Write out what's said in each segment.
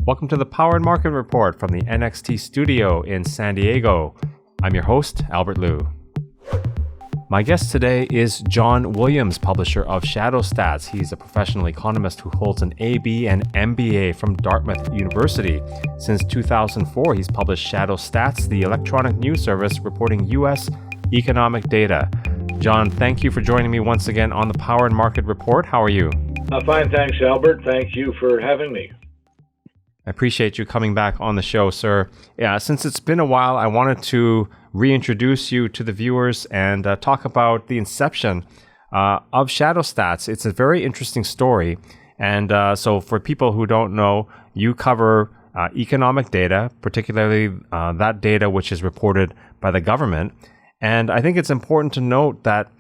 Welcome to the Power and Market Report from the NXT studio in San Diego. I'm your host, Albert Liu. My guest today is John Williams, publisher of Shadow Stats. He's a professional economist who holds an AB and MBA from Dartmouth University. Since 2004, he's published Shadow Stats, the electronic news service reporting U.S. economic data. John, thank you for joining me once again on the Power and Market Report. How are you? Fine, thanks, Albert. Thank you for having me. I appreciate you coming back on the show, sir. Yeah, since it's been a while, I wanted to reintroduce you to the viewers and talk about the inception of Shadow Stats. It's a very interesting story. And so for people who don't know, you cover economic data, particularly that data which is reported by the government. And I think it's important to note that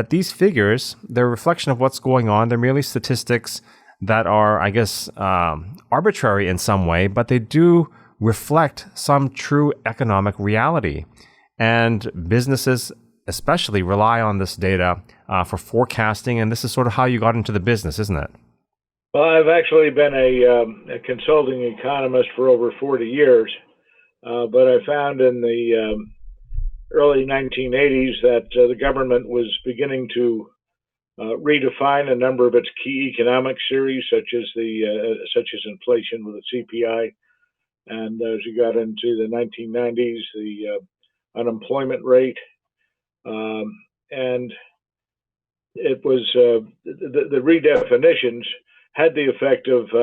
these figures, they're a reflection of what's going on. They're merely statistics that are, I guess, arbitrary in some way, but they do reflect some true economic reality. And businesses especially rely on this data for forecasting, and this is sort of how you got into the business, isn't it? Well, I've actually been a consulting economist for over 40 years, but I found in the early 1980s that the government was beginning to redefine a number of its key economic series, such as inflation with the CPI, and as you got into the 1990s, the unemployment rate, and it was the redefinitions had the effect of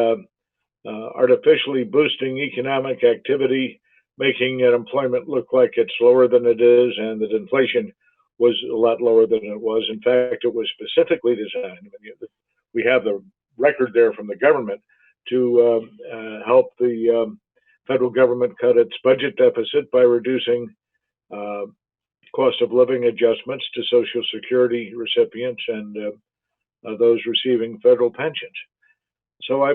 artificially boosting economic activity, making unemployment look like it's lower than it is, and that inflation was a lot lower than it was. In fact, it was specifically designed. We have the record there from the government to help the federal government cut its budget deficit by reducing cost of living adjustments to Social Security recipients and those receiving federal pensions. So I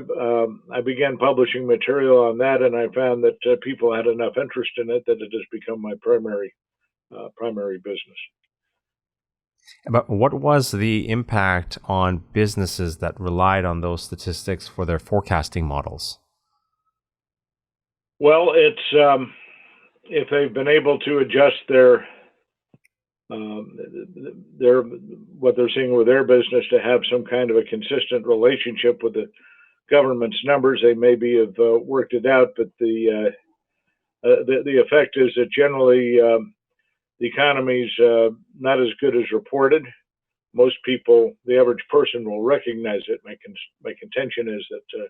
began publishing material on that, and I found that people had enough interest in it that it has become my primary business. But what was the impact on businesses that relied on those statistics for their forecasting models? Well, it's if they've been able to adjust their what they're seeing with their business to have some kind of a consistent relationship with the government's numbers, they maybe have worked it out. But the effect is that generally the economy's not as good as reported. Most people, the average person, will recognize it. My contention is that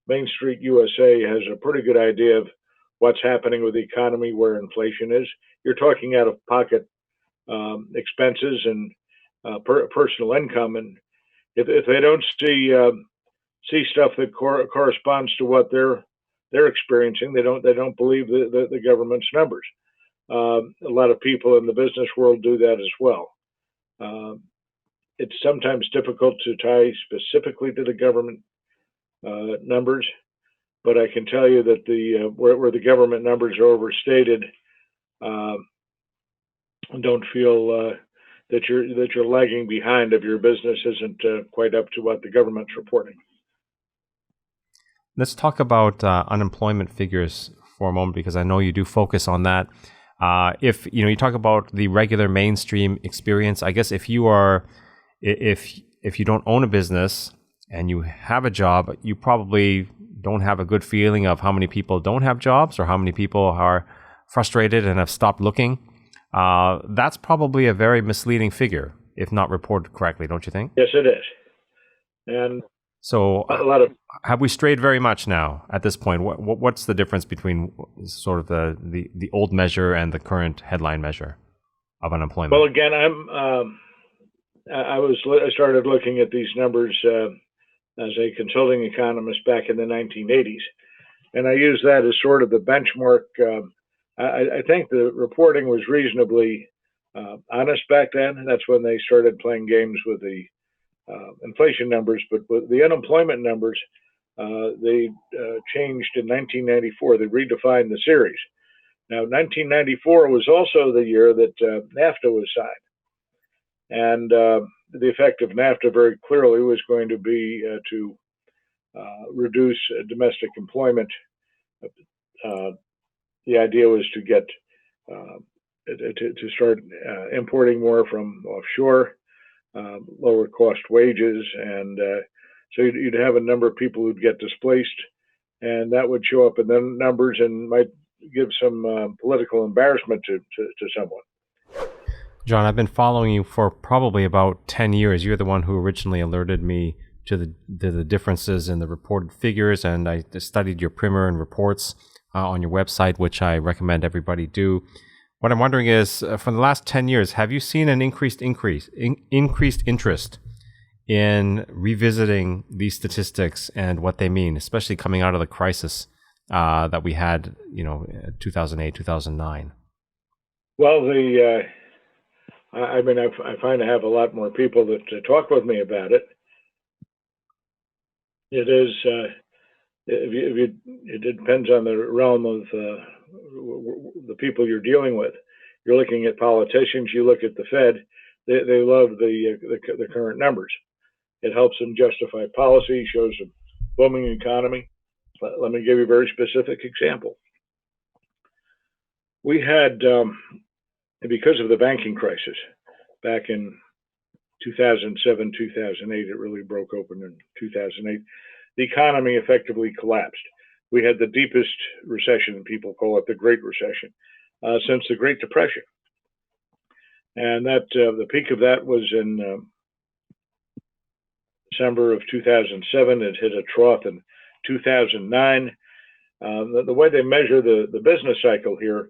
Main Street USA has a pretty good idea of what's happening with the economy, where inflation is. You're talking out-of-pocket expenses and personal income, and if they don't see stuff that corresponds to what they're experiencing, they don't believe the government's numbers. A lot of people in the business world do that as well. It's sometimes difficult to tie specifically to the government numbers, but I can tell you that where the government numbers are overstated, don't feel that you're lagging behind if your business isn't quite up to what the government's reporting. Let's talk about unemployment figures for a moment, because I know you do focus on that. If you talk about the regular mainstream experience, I guess if you don't own a business and you have a job, you probably don't have a good feeling of how many people don't have jobs or how many people are frustrated and have stopped looking. That's probably a very misleading figure if not reported correctly, don't you think? Yes, it is. And so have we strayed very much now at this point? What's the difference between sort of the old measure and the current headline measure of unemployment? Well, again, I started looking at these numbers as a consulting economist back in the 1980s, and I use that as sort of the benchmark. I think the reporting was reasonably honest back then. That's when they started playing games with the inflation numbers, but with the unemployment numbers, they changed in 1994. They redefined the series. Now, 1994 was also the year that NAFTA was signed, and the effect of NAFTA very clearly was going to be to reduce domestic employment. The idea was to get to start importing more from offshore, lower cost wages, and so you'd have a number of people who'd get displaced, and that would show up in the numbers and might give some political embarrassment to someone. John, I've been following you for probably about 10 years. You're the one who originally alerted me to the differences in the reported figures, and I studied your primer and reports on your website, which I recommend everybody do. What I'm wondering is, for the last 10 years, have you seen an increased interest in revisiting these statistics and what they mean, especially coming out of the crisis that we had, 2008, 2009? Well, I find I have a lot more people that talk with me about it. It is, it depends on the realm of the people you're dealing with. You're looking at politicians, you look at the Fed, they love the current numbers. It helps them justify policy, shows a booming economy. Let me give you a very specific example. We had, because of the banking crisis back in 2007, 2008, it really broke open in 2008. The economy effectively collapsed. We had the deepest recession, people call it the Great Recession, since the Great Depression. And that the peak of that was in December of 2007. It hit a trough in 2009. The way they measure the business cycle here,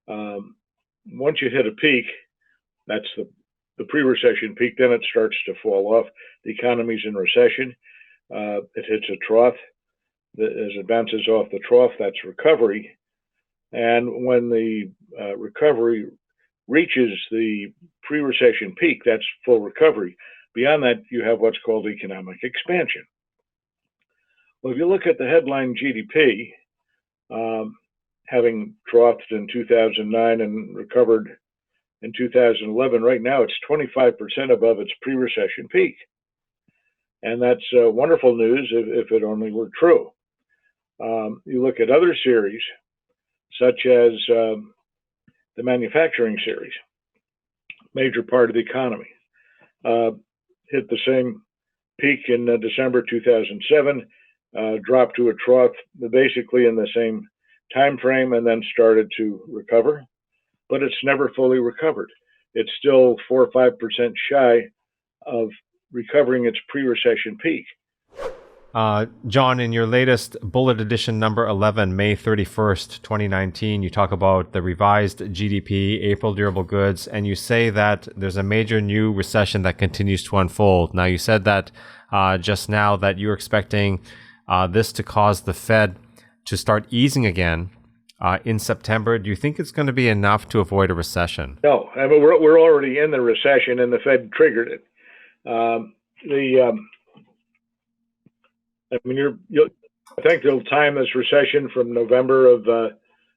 once you hit a peak, that's the pre-recession peak, then it starts to fall off. The economy's in recession. It hits a trough. As it bounces off the trough, that's recovery. And when the recovery reaches the pre-recession peak, that's full recovery. Beyond that, you have what's called economic expansion. Well, if you look at the headline GDP, having troughed in 2009 and recovered in 2011, right now it's 25% above its pre-recession peak. And that's wonderful news if it only were true. You look at other series, such as the manufacturing series, major part of the economy, hit the same peak in December 2007, dropped to a trough basically in the same time frame, and then started to recover. But it's never fully recovered. It's still 4 or 5% shy of recovering its pre-recession peak. John, in your latest bullet edition number 11, May 31st, 2019, you talk about the revised GDP, April durable goods, and you say that there's a major new recession that continues to unfold. Now, you said that just now that you're expecting this to cause the Fed to start easing again in September. Do you think it's going to be enough to avoid a recession? No, I mean, we're already in the recession, and the Fed triggered it. I think they'll time this recession from November of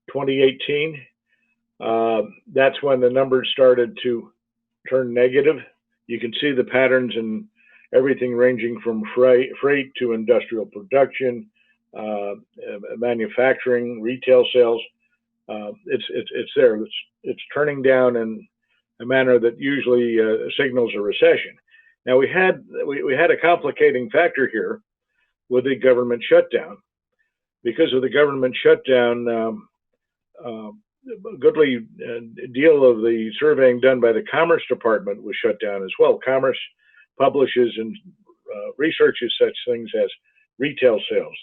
2018. That's when the numbers started to turn negative. You can see the patterns in everything ranging from freight to industrial production, manufacturing, retail sales. It's there. It's turning down in a manner that usually signals a recession. Now we had a complicating factor here with the government shutdown. Because of the government shutdown, a goodly deal of the surveying done by the Commerce Department was shut down as well. Commerce publishes and researches such things as retail sales,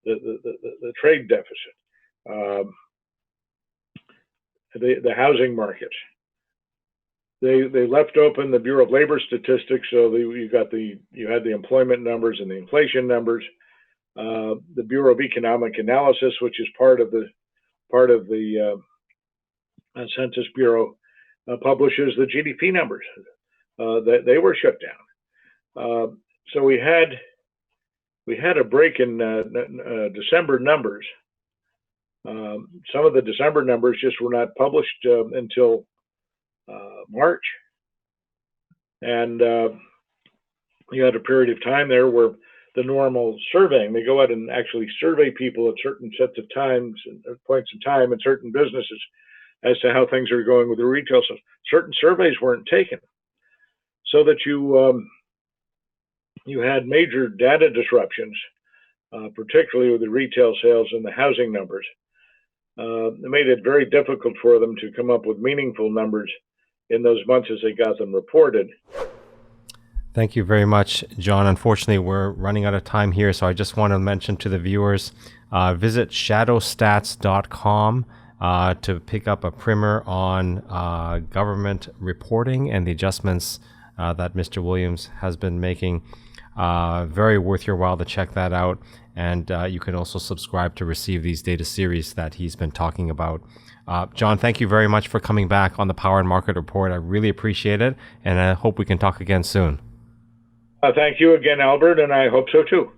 the trade deficit, the housing market. They left open the Bureau of Labor Statistics, so you had the employment numbers and the inflation numbers. The Bureau of Economic Analysis, which is part of the Census Bureau, publishes the GDP numbers. They were shut down. So we had a break in December numbers. Some of the December numbers just were not published until March, and you had a period of time there where the normal surveying. They go out and actually survey people at certain sets of times and points in time in certain businesses as to how things are going with the retail sales. Certain surveys weren't taken, so that you had major data disruptions, particularly with the retail sales and the housing numbers. It made it very difficult for them to come up with meaningful numbers in those months as they got them reported. Thank you very much, John. Unfortunately, we're running out of time here, so I just want to mention to the viewers, visit shadowstats.com to pick up a primer on government reporting and the adjustments that Mr. Williams has been making. Very worth your while to check that out. And you can also subscribe to receive these data series that he's been talking about. John, thank you very much for coming back on the Power and Market Report. I really appreciate it, and I hope we can talk again soon. Thank you again, Albert, and I hope so too.